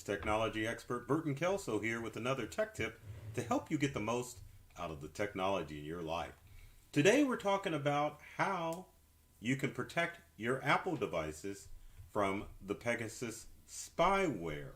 technology expert Burton Kelso here with another tech tip to help you get the most out of the technology in your life. Today we're talking about how you can protect your Apple devices from the Pegasus spyware.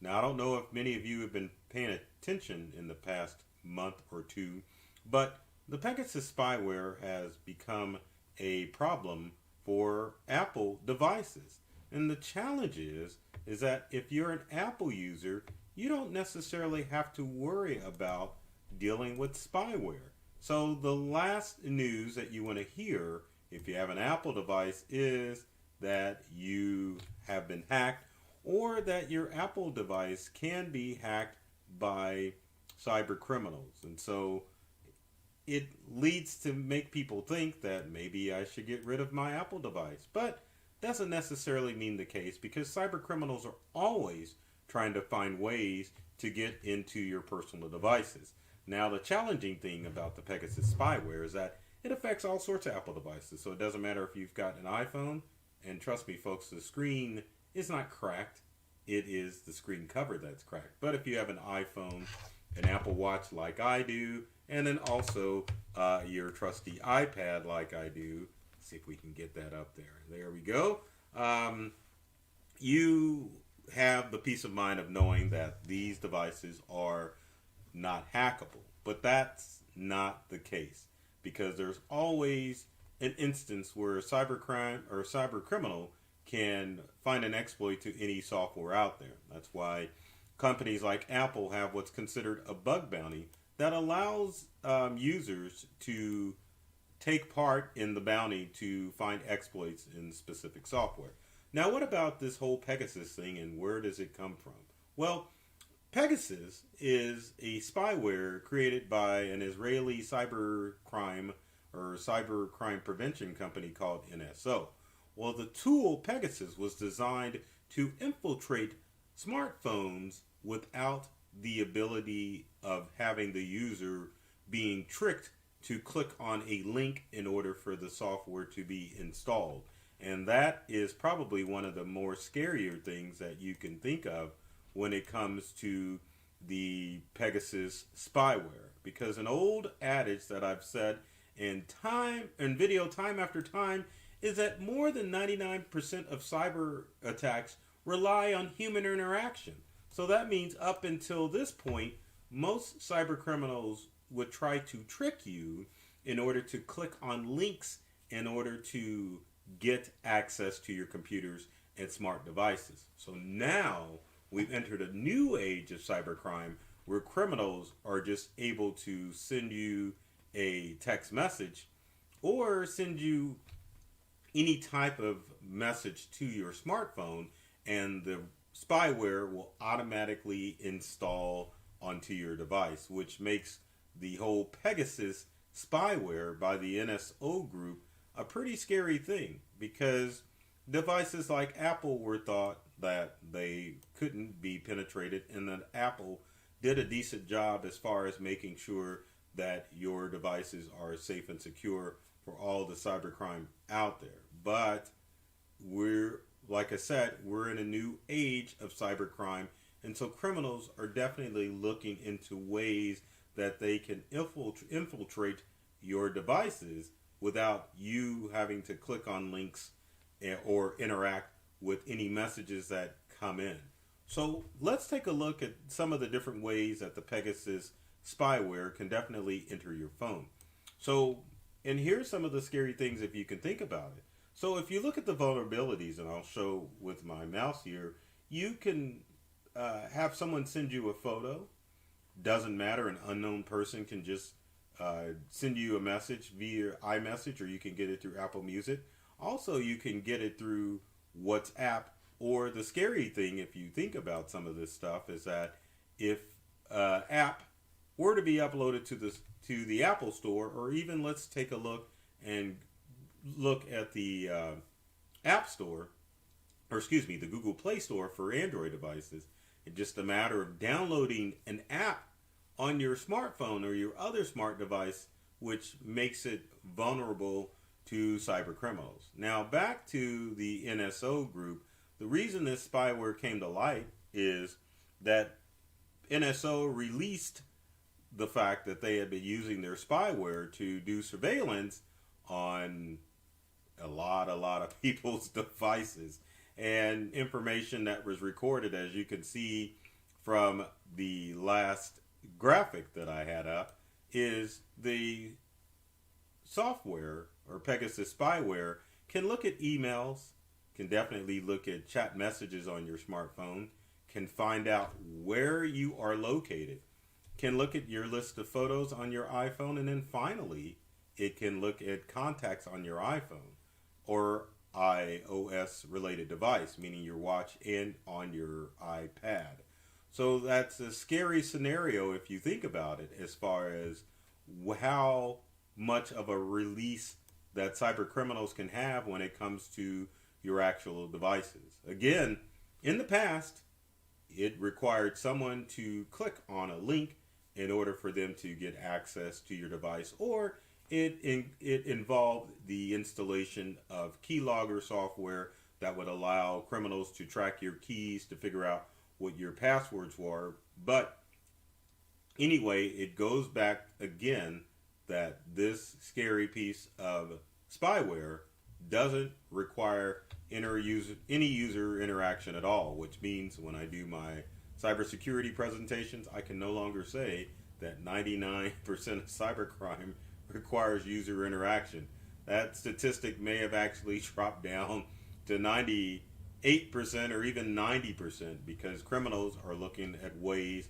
Now, I don't know if many of you have been paying attention in the past month or two, but the Pegasus spyware has become a problem for Apple devices. And the challenge is that if you're an Apple user, you don't necessarily have to worry about dealing with spyware. So the last news that you want to hear if you have an Apple device is that you have been hacked or that your Apple device can be hacked by cyber criminals. And so it leads to make people think that maybe I should get rid of my Apple device. But doesn't necessarily mean the case because cyber criminals are always trying to find ways to get into your personal devices. Now, the challenging thing about the Pegasus spyware is that it affects all sorts of Apple devices. So it doesn't matter if you've got an iPhone, and trust me folks, the screen is not cracked. It is the screen cover that's cracked. But if you have an iPhone, an Apple Watch like I do, and then also your trusty iPad like I do, see if we can get that up there. There we go. You have the peace of mind of knowing that these devices are not hackable. But that's not the case because there's always an instance where cybercrime or cyber criminal can find an exploit to any software out there. That's why companies like Apple have what's considered a bug bounty that allows users to take part in the bounty to find exploits in specific software. Now, what about this whole Pegasus thing and where does it come from? Well, Pegasus is a spyware created by an Israeli cybercrime or cybercrime prevention company called NSO. Well, the tool Pegasus was designed to infiltrate smartphones without the ability of having the user being tricked to click on a link in order for the software to be installed. And that is probably one of the more scarier things that you can think of when it comes to the Pegasus spyware. Because an old adage that I've said in video time after time is that more than 99% of cyber attacks rely on human interaction. So that means up until this point, most cyber criminals would try to trick you in order to click on links in order to get access to your computers and smart devices. So now we've entered a new age of cybercrime where criminals are just able to send you a text message or send you any type of message to your smartphone, and the spyware will automatically install onto your device, which makes the whole Pegasus spyware by the NSO group a pretty scary thing because devices like Apple were thought that they couldn't be penetrated and that Apple did a decent job as far as making sure that your devices are safe and secure for all the cybercrime out there. But like I said, we're in a new age of cybercrime, and so criminals are definitely looking into ways that they can infiltrate your devices without you having to click on links or interact with any messages that come in. So let's take a look at some of the different ways that the Pegasus spyware can definitely enter your phone. So, and here's some of the scary things if you can think about it. So if you look at the vulnerabilities, and I'll show with my mouse here, you can have someone send you a photo. Doesn't matter, an unknown person can just send you a message via iMessage, or you can get it through Apple Music. Also, you can get it through WhatsApp, or the scary thing, if you think about some of this stuff, is that if app were to be uploaded to the Apple Store, or even let's take a look at the App Store, or excuse me, the Google Play Store for Android devices. It's just a matter of downloading an app on your smartphone or your other smart device, which makes it vulnerable to cyber criminals. Now, back to the NSO group, the reason this spyware came to light is that NSO released the fact that they had been using their spyware to do surveillance on a lot of people's devices, and information that was recorded, as you can see from the last graphic that I had up, is the software or Pegasus spyware can look at emails, can definitely look at chat messages on your smartphone, can find out where you are located, can look at your list of photos on your iPhone, and then finally it can look at contacts on your iPhone or iOS related device, meaning your watch and on your iPad. So that's a scary scenario if you think about it, as far as how much of a release that cyber criminals can have when it comes to your actual devices. Again, in the past, it required someone to click on a link in order for them to get access to your device, or it involved the installation of keylogger software that would allow criminals to track your keys to figure out what your passwords were. But anyway, it goes back again that this scary piece of spyware doesn't require any user interaction at all, which means when I do my cybersecurity presentations, I can no longer say that 99% of cybercrime requires user interaction. That statistic may have actually dropped down to 98% or even 90%, because criminals are looking at ways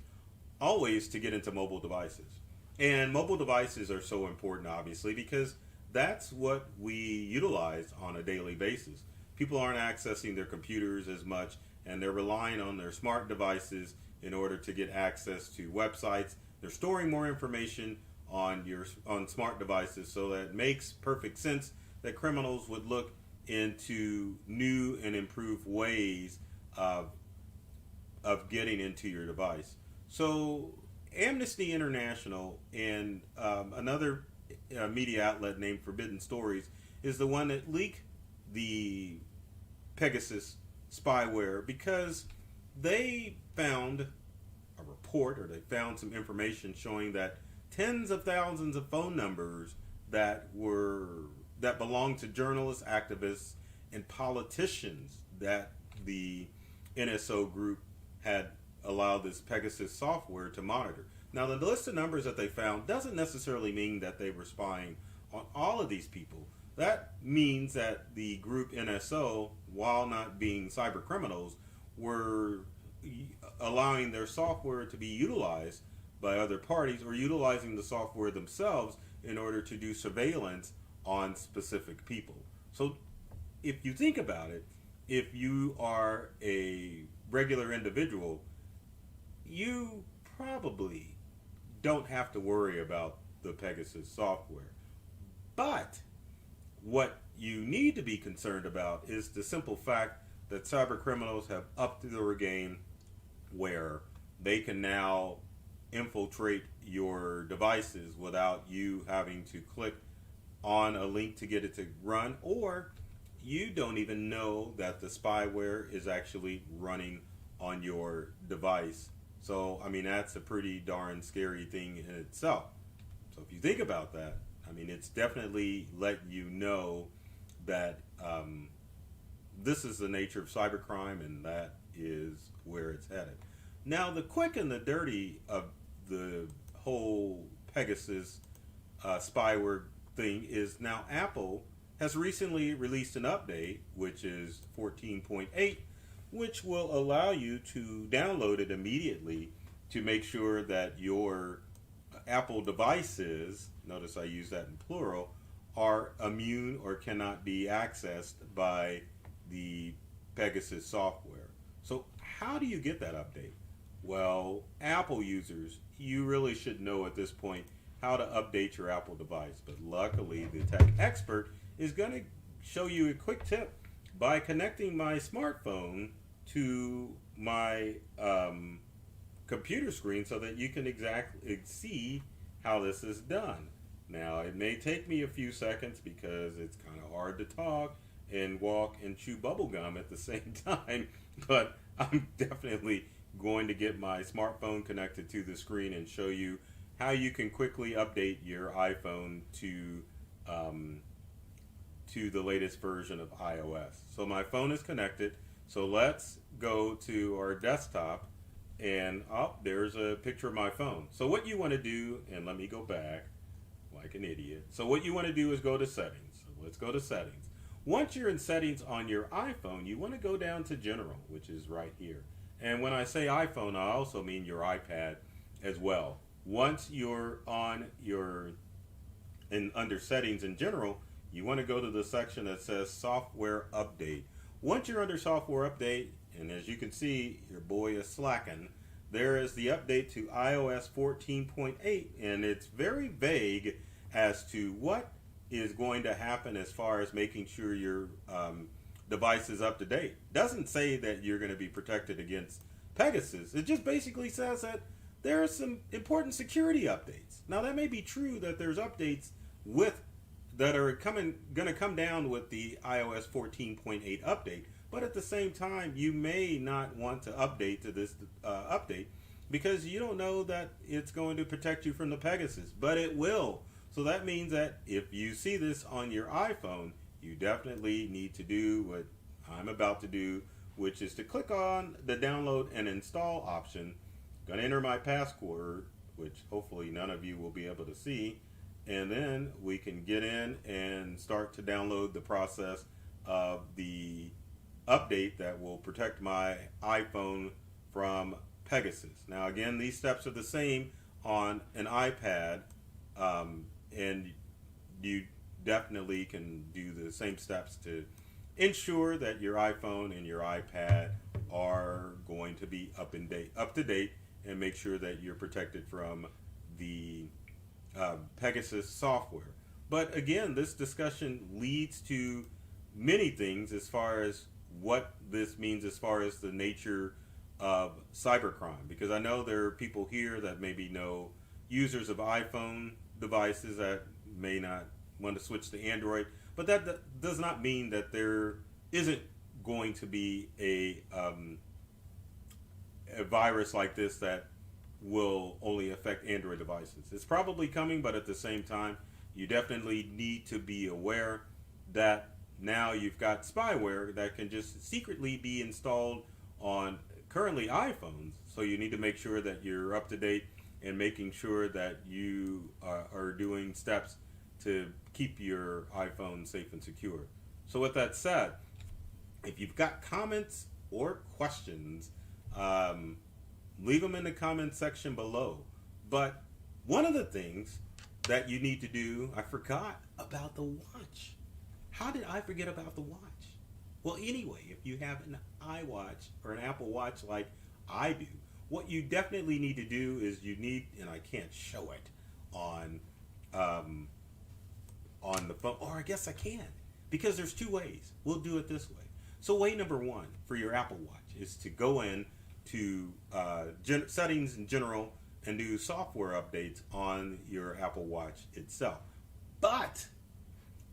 always to get into mobile devices. And mobile devices are so important, obviously, because that's what we utilize on a daily basis. People aren't accessing their computers as much, and they're relying on their smart devices in order to get access to websites. They're storing more information on smart devices, so that it makes perfect sense that criminals would look into new and improved ways of getting into your device. So Amnesty International and another media outlet named Forbidden Stories is the one that leaked the Pegasus spyware, because they found a report, or they found some information showing that tens of thousands of phone numbers that belonged to journalists, activists, and politicians that the NSO group had allowed this Pegasus software to monitor. Now, the list of numbers that they found doesn't necessarily mean that they were spying on all of these people. That means that the group NSO, while not being cyber criminals, were allowing their software to be utilized by other parties, or utilizing the software themselves in order to do surveillance on specific people. So if you think about it, if you are a regular individual, you probably don't have to worry about the Pegasus software. But what you need to be concerned about is the simple fact that cyber criminals have upped their game, where they can now infiltrate your devices without you having to click on a link to get it to run, or you don't even know that the spyware is actually running on your device. So, I mean, that's a pretty darn scary thing in itself. So if you think about that, I mean, it's definitely letting you know that this is the nature of cybercrime, and that is where it's headed. Now, the quick and the dirty of the whole Pegasus spyware thing is, now Apple has recently released an update, which is 14.8, which will allow you to download it immediately to make sure that your Apple devices, notice I use that in plural, are immune or cannot be accessed by the Pegasus software. So how do you get that update? Well, Apple users, you really should know at this point how to update your Apple device. But luckily, the tech expert is going to show you a quick tip by connecting my smartphone to my computer screen, so that you can exactly see how this is done. Now, it may take me a few seconds because it's kind of hard to talk and walk and chew bubble gum at the same time, but I'm definitely going to get my smartphone connected to the screen and show you how you can quickly update your iPhone to the latest version of iOS. So my phone is connected. So let's go to our desktop, and there's a picture of my phone. So what you want to do, and let me go back like an idiot. So what you want to do is go to settings. So let's go to settings. Once you're in settings on your iPhone, you want to go down to general, which is right here. And when I say iPhone, I also mean your iPad as well. Once you're on under settings in general, you want to go to the section that says software update. Once you're under software update, and as you can see, your boy is slacking, there is the update to iOS 14.8, and it's very vague as to what is going to happen as far as making sure your device is up to date. Doesn't say that you're going to be protected against Pegasus. It just basically says that there are some important security updates. Now that may be true that there's updates that are going to come down with the iOS 14.8 update, but at the same time, you may not want to update to this update because you don't know that it's going to protect you from the Pegasus, but it will. So that means that if you see this on your iPhone, you definitely need to do what I'm about to do, which is to click on the download and install option. I'm going to enter my password, which hopefully none of you will be able to see, and then we can get in and start to download the process of the update that will protect my iPhone from Pegasus. Now again, these steps are the same on an iPad, and you definitely can do the same steps to ensure that your iPhone and your iPad are going to be up to date, and make sure that you're protected from the Pegasus software. But again, this discussion leads to many things as far as what this means as far as the nature of cybercrime, because I know there are people here that maybe know users of iPhone devices that may not want to switch to Android, but that does not mean that there isn't going to be a virus like this that will only affect Android devices. It's probably coming, but at the same time, you definitely need to be aware that now you've got spyware that can just secretly be installed on currently iPhones. So you need to make sure that you're up to date and making sure that you are doing steps to keep your iPhone safe and secure. So with that said, if you've got comments or questions, leave them in the comment section below. But one of the things that you need to do, I forgot about the watch. How did I forget about the watch? Well, anyway, if you have an iWatch or an Apple Watch like I do, what you definitely need to do is and I can't show it on the phone, or I guess I can, because there's two ways. We'll do it this way. So way number one for your Apple Watch is to go in to settings in general and do software updates on your Apple Watch itself. But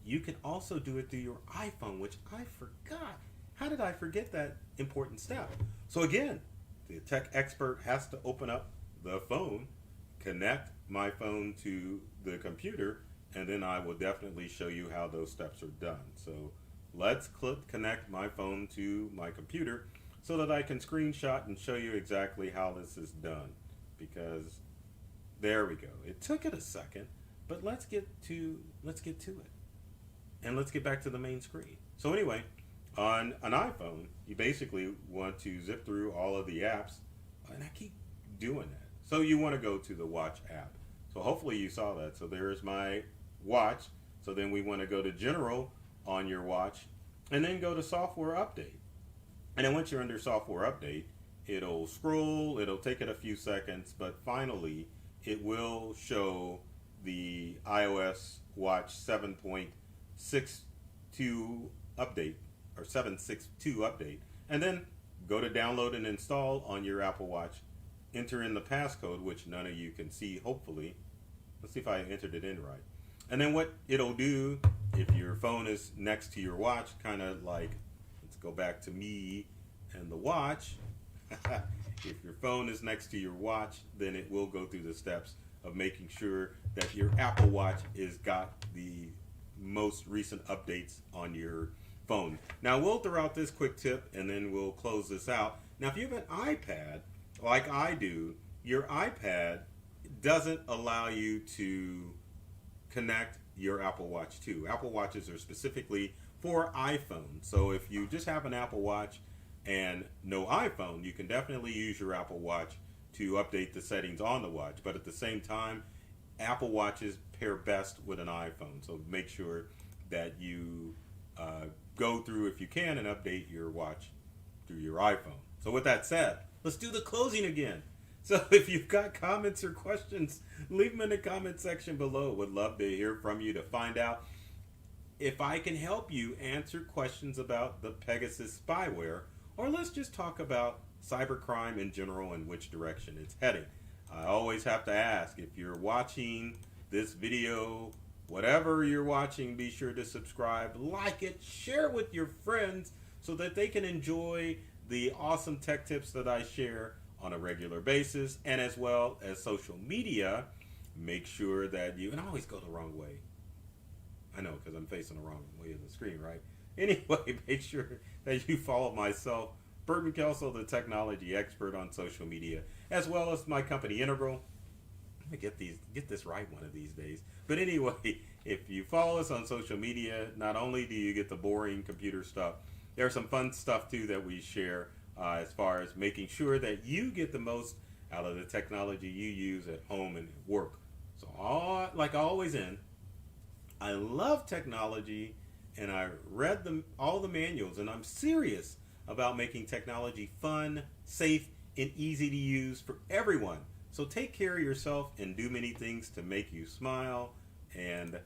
you can also do it through your iPhone, which I forgot. How did I forget that important step? So again, the tech expert has to open up the phone, connect my phone to the computer, and then I will definitely show you how those steps are done. So let's connect my phone to my computer so that I can screenshot and show you exactly how this is done. Because there we go. It took it a second, but let's get to it. And let's get back to the main screen. So anyway, on an iPhone, you basically want to zip through all of the apps, and I keep doing that. So you want to go to the Watch app. So hopefully you saw that. So there's my watch. So then we want to go to General on your watch, and then go to Software Update. And then once you're under Software Update, it'll scroll, it'll take it a few seconds, but finally it will show the iOS Watch 7.62 update, or 7.62 update. And then go to download and install on your Apple Watch. Enter in the passcode, which none of you can see, hopefully. Let's see if I entered it in right. And then what it'll do, if your phone is next to your watch, kind of like, let's go back to me and the watch. If your phone is next to your watch, then it will go through the steps of making sure that your Apple Watch is got the most recent updates on your phone. Now we'll throw out this quick tip and then we'll close this out. Now if you have an iPad like I do, your iPad doesn't allow you to connect your Apple Watch to. Apple Watches are specifically for iPhone. So if you just have an Apple Watch and no iPhone, you can definitely use your Apple Watch to update the settings on the watch. But at the same time, Apple Watches pair best with an iPhone. So make sure that you go through, if you can, and update your watch through your iPhone. So with that said, let's do the closing again. So if you've got comments or questions, leave them in the comment section below. Would love to hear from you to find out if I can help you answer questions about the Pegasus spyware, or let's just talk about cybercrime in general and which direction it's heading. I always have to ask, if you're watching this video, whatever you're watching, be sure to subscribe, like it, share it with your friends so that they can enjoy the awesome tech tips that I share on a regular basis, and as well as social media. Make sure that you, and I always go the wrong way. I know, because I'm facing the wrong way of the screen, right? Anyway, make sure that you follow myself, Burton Kelso, the technology expert, on social media, as well as my company Integral. I'm gonna get this right one of these days. But anyway, if you follow us on social media, not only do you get the boring computer stuff, there's some fun stuff too that we share as far as making sure that you get the most out of the technology you use at home and at work. So like I always end, I love technology, and I read all the manuals, and I'm serious about making technology fun, safe, and easy to use for everyone. So take care of yourself and do many things to make you smile. And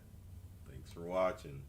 thanks for watching.